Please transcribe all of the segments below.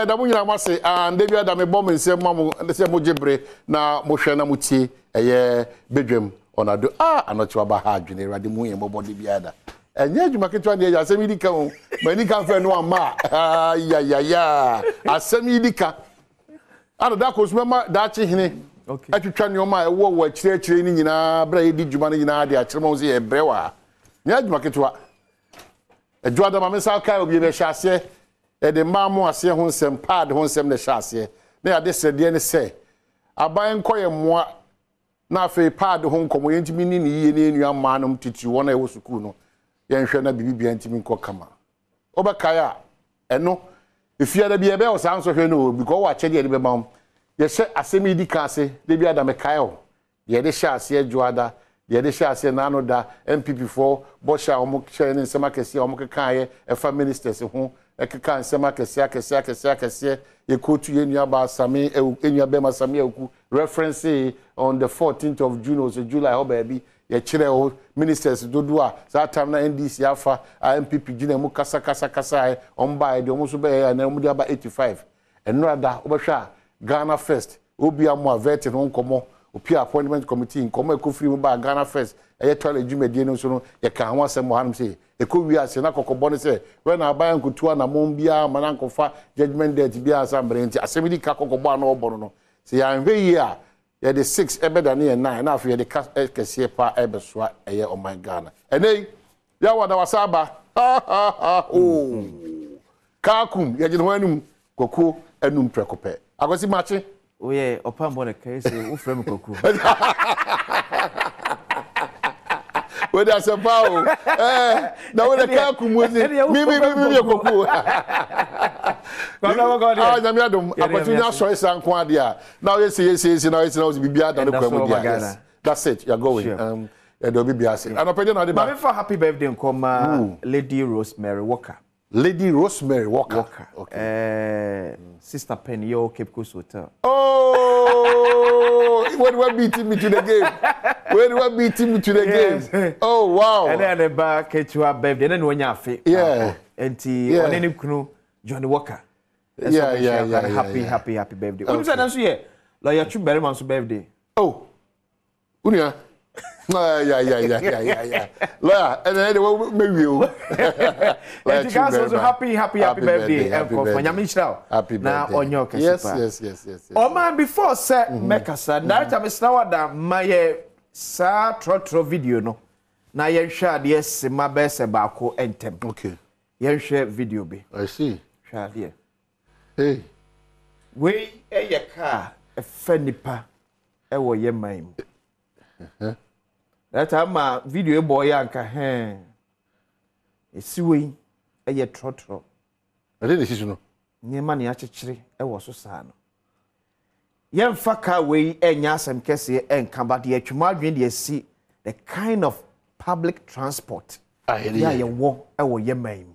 da mu nyina mase and David Adam bomb nsem mamu ndese mo jebre na mo hwe na mo tie eye bedwam onado anochi ba ha adwene rade mu yen bobode biada enye adwuma ketwa de Asem idika o mani kan fe no ama ya Asem idika ana da ko suma da chi hene atwetwa ne oma ewo wa chire ni nyina bra yedi dwuma ni nyina de akire mo se ye brewa nya adwuma ketwa adwa da ma me sa kai obi be hyase de mamu ase ho nsem pad ho nsem ne hyase na ya de sede ne se aban koye moa na afi pad ho nkomo yentimi ni yiye ne enu amanum titi wona e wo sukuu no yenhwe na bibibia ntimi nko kama obakaya eno efiada bia be o san so hwe no because wa chede de be mam ye hye Asem idika ase de bia da me kai o ye de hyase adwoada ye de hyase na no da MPP4 bosha omo hye ne nsem akese omo kekaye efa ministers ho ekeka nsem akese ye kotu ye nuaba Asame enuaba Asame eku reference on the 14th of June or July ho baby ye kire o ministers dodo a that time na NDC afa MPP gina mu kasa omba de omo so be na mu de aba 85 enrada obehwa Ghana First obi amu avete no nkomo opi appointment committee nkomo ekofiri mu ba Ghana First eye tole dwumedie no so no ye ka ho Asem hanum se ekowi ase na kokobọ ne se we na aban kutua na mombia manankofa judgment date bia asambere nti Asem idika kokobọ na obọ no se ya nhwe yi a ye de 6 ebeda ne 9 na afi ye de kese pa ebesoa eye o my Ghana enei ya wada wasaba kakum ye gine ho anum koku anum prekope agosi machi oye opambo ne kese wo frem koku we da se pa o na we de kakum wozi mi koku nyame Adom akwatunya so isanko ade a now you say now it's now bibia da no kwamu dia that's it you're going do bibia say and opede na de ba for happy birthday nkoma Lady Rosemary Walker okay Sister Penny yo Cape Coast Hotel when we beating me to the game oh wow and then the back to our birthday and then when you afi enti one ni kunu Johnny Walker happy birthday. Who said that here? Like your true berry man's birthday. Oh. Unia. Yeah. La, and then maybe you. Like you also happy birthday. Happy birthday. Now on your case. Yes. Oh man, before say make us that time is now that my sa trotro video no. Na yen share yes my best baako entem. Okay. Yen share video be. I see. Share there. Hey. We a car a fenipa e wo ye man. That time video boy anka esi we e ye trotro. I didn't see no. Nyema ne akyekyere e wo so saa no. Ye mfa car we enya Asem kese enka ba de atwuma adwen de esi the kind of public transport. Yeah, ye wo e wo ye man.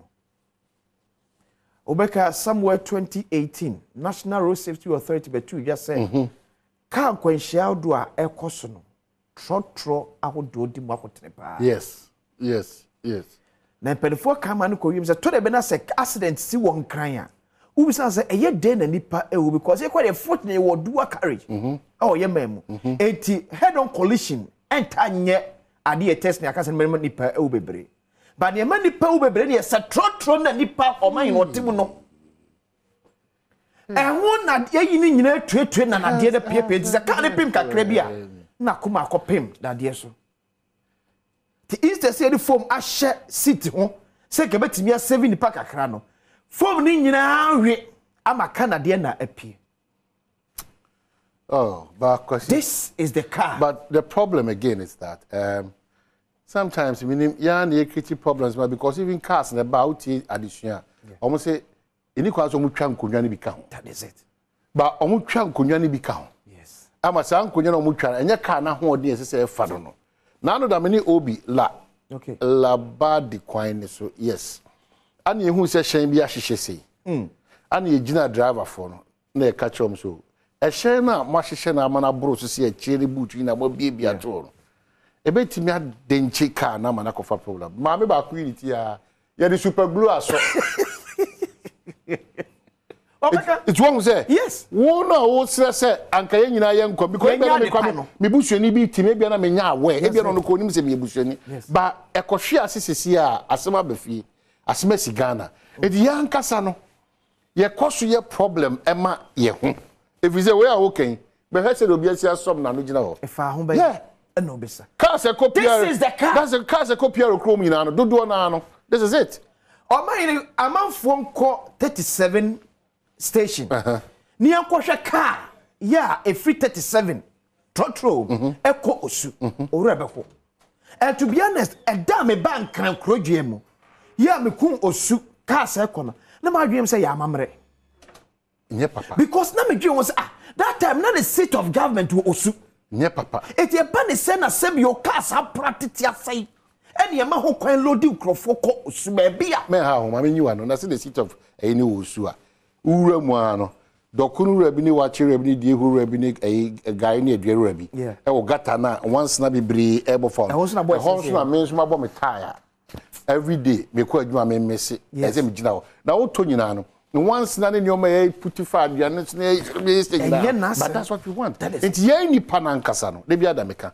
Obeka somewhere 2018 National Road Safety Authority betu just say car kwanhia do a ekoso no trotro ahodo di mu akotene pa yes na pedifo kama no koyim say to de be na say accident si won kran a ubi say eye de na nipa e wo because e kwa the foot na wo dual carriage oh ye memu enti head on collision enta nye ade e test na aka say nipa e wo bebre but the man nipa wo bebre na say trotro na nipa o man wotim no ehun na ye yini nyina tuetue na na de de pepe ti say ka ne pim kakra bi a na kuma akopem da de so ti instead say the form a share seat ho say ke betimi a 7 nipa kakra no form ni nyina hwe ama Canada na apie. Oh, but this is the car. But the problem again is that sometimes meaning you create problems because even cars and about additional almost say any cars almost try to be count. That is it. But almost try to be count. Yes. I'm a son kunya almost try and your car na hold the say fado no. Now no that many obi la. Okay. La bad decline so yes. And you who say shame be a say. And you gina driver for no. Na catch him so. A shame na mashe na mana bro so see a cherry boot in a mo baby at all. Ebe timi adenche car na mana kofa problem. Ma me ba ku unity ya the super glue aso. It's one say. Yes. One no say anka ye nyina ye nkọ because me busuani bi ti me bia na me nya awe e bia no ko nim se me busuani ba ekohwe asesesi a asema befie asema si Ghana e di yankasa no ye koso ye problem ema ye ho if you say we are okay be he say obi asi asom na no gina ho e fa ho be no be sa car se copia this is the car that's a car se copia chrome nyina no dodo na no this is it o man amanfo nko 37 station ni ankwohwe car yeah a free 37 trotro eko osu owura beko and to be honest e da me bank kan krodwe mu yeah me kun osu car se eko na ma dwem say ya amamre nye papa because na me dwem was that time na the seat of government wo osu nye papa it ye ban say na sem your car sa practice say any e ma ho kwan load ukrofo ko osu ba bia me ha ho ma me nyiwa no na say the seat of any osu a ura mu ano dokunu rabi ni wachi rabi ni die hu rabi ni guy ni adwe rabi e wo gata na once na bibiri e bo phone e ho so na me so ma bo me tire every day me ko adwuma me messe e say me gina ho na wo to nyina no once na ne nyoma e putify aduane so na but that's what we want it ye ni panankasa no de bia da meka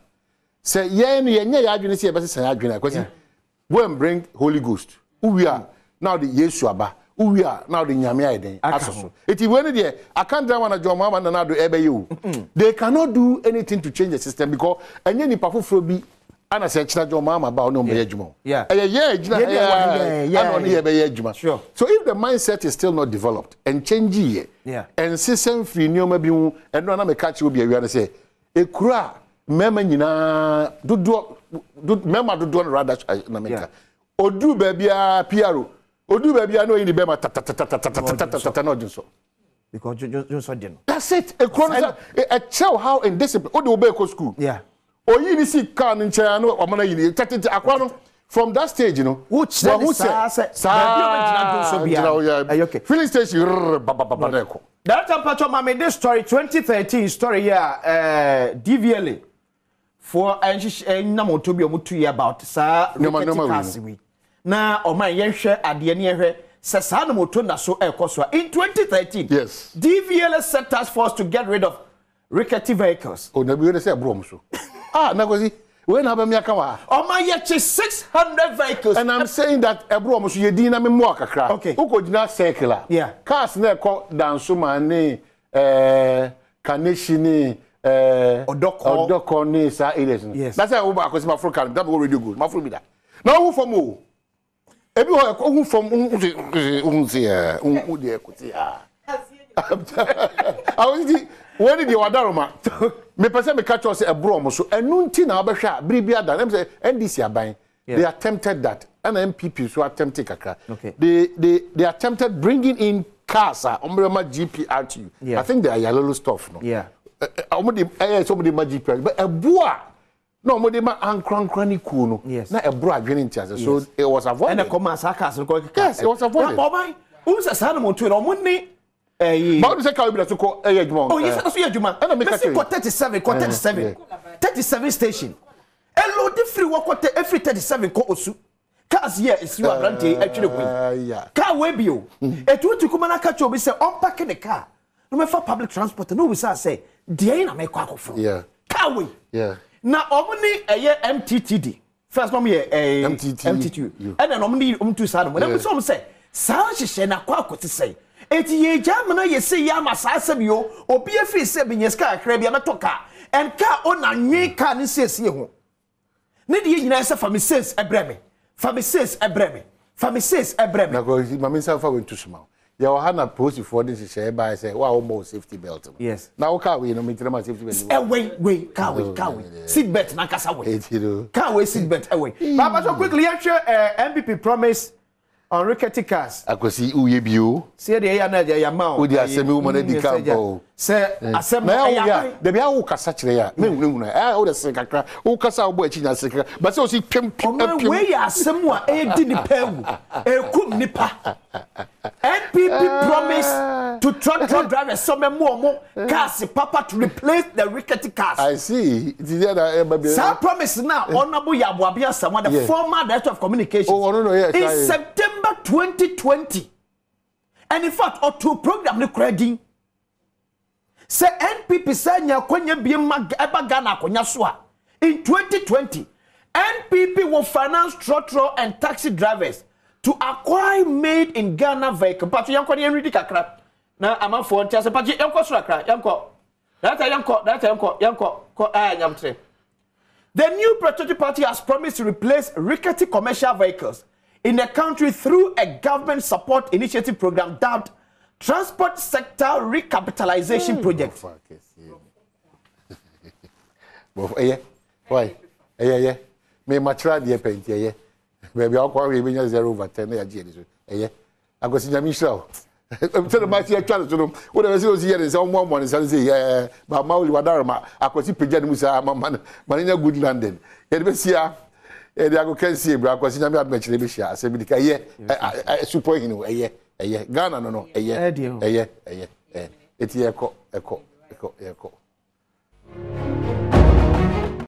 say ye no ye nya ya adwene say e be say adwene kwasi go and bring Holy Ghost we are now the Yesu aba we are now the nyame aiden asoso it when there I can't drive on a John Mama na do ebe you they cannot do anything to change the system because enye ni pafofro bi ana se chira John Mama ba no be adwuma yeah sure so if the mindset is still not developed and change here and system free nyoma bi hu eno na me catch obi awia say ekura mema nyina dodo mema dodo na rather na meka odu ba bia PRO Odu baby I know in the bema no jinso because jinso din that's it a child how in discipline odu obey ko school yeah oyi ni si car nche no omana yini akwa no from that stage you know who say okay filling station babababadeko that time patcho mama this story 2013 story yeah DVLA for namoto bi omutu about sa na o man yenhwe ade ne yehwe se sa no moto na so ekoso in 2013 yes DVLA set task force to get rid of rickety vehicles o na bi we say abrom so na gozi we na ba mi aka wa o man yeche 600 vehicles and I'm saying that abrom so ye din na me mo akakra okay ukojina circular yeah cars na eko danso man ni kaneshini odoko ni sa election that's why we akosi Africa that go radio good mafro bi da na wo for mo ebi ho hu from unzi de ekuti awon when the wadaroma me person me catch us ebro so enu nti na obehwa biribia da dem say NDC aban they attempted that and MPP so attempted kakra they attempted bringing in cars umbrella GPRTU I think they are yellow stuff no somebody ma GPRTU but ebua no mo de ma ankran ni ku no na ebro adwene ntiase so it was avoided and the commerce hackers ko yes it was avoided na boy who say sa no mo tu no mo ni ba do say ka obi da so ko adwuma oh yes so adwuma and make it 37 station elo di free wo kote every 37 ko osu cars here is you abrante atwere ko car we bio etu tu kuma na catch obi say unpack the car no me for public transport no we say dey na me kwa akofo car we na omni MTTD first mom here MTTU and then omni umtu sa no dem so say sa hihye na kwa akote say eti ye jamana ye say ya masasem yo obi afiri say binyeska akra bia metoka and car ona nwe car ni siesie ho ne de nyina say famises ebreme na go mama say fa we to small ya wa na post for this share by say wa almost safety belt yes now car we no me tell my safety belt wait car we seat belt na kasa we car we seat belt away baba so quickly ya MPP promise on rickety cars akosi uye bio say dey ya na ya ma o di Asem wo na di campo say Asem ya de bia wo kasa kire ya me hunu o de se kakra wo kasa wo achi nya se kakra but say o si twem we ya Asem wa di ni pawu kum nipa NPP promise to truck drivers some more cars papa to replace the rickety cars. I see. Sir promise now honorable Yabuabia Sama the former director of communications. Oh no yes. In September 2020 And in fact, or two program the credit. Say NPP say nya kwanya biema eba Ghana konya soa. In 2020, NPP will finance trotro and taxi drivers to acquire made in Ghana vehicle. But yanko ni enridi kakra. Na ama for ntia se paji yanko so akra yanko. Data yanko nyamtre. The new Patriotic Party has promised to replace rickety commercial vehicles in the country through a government support initiative program dubbed Transport Sector Recapitalization Project. Why? Yeah. Me matra de paint yeah. Maybe I'll call you 0/10 yeah. I go see Jamisha. I'm telling my dear child to them. What I was here is on one and say, yeah, but Mauli Wadarma, I could see Pijan Musa, man in a good London. Yet, Messia, I can see, but I was in a match, Lebisha, Sebica, yeah, support him, a year, Ghana, no, a year, it's echo.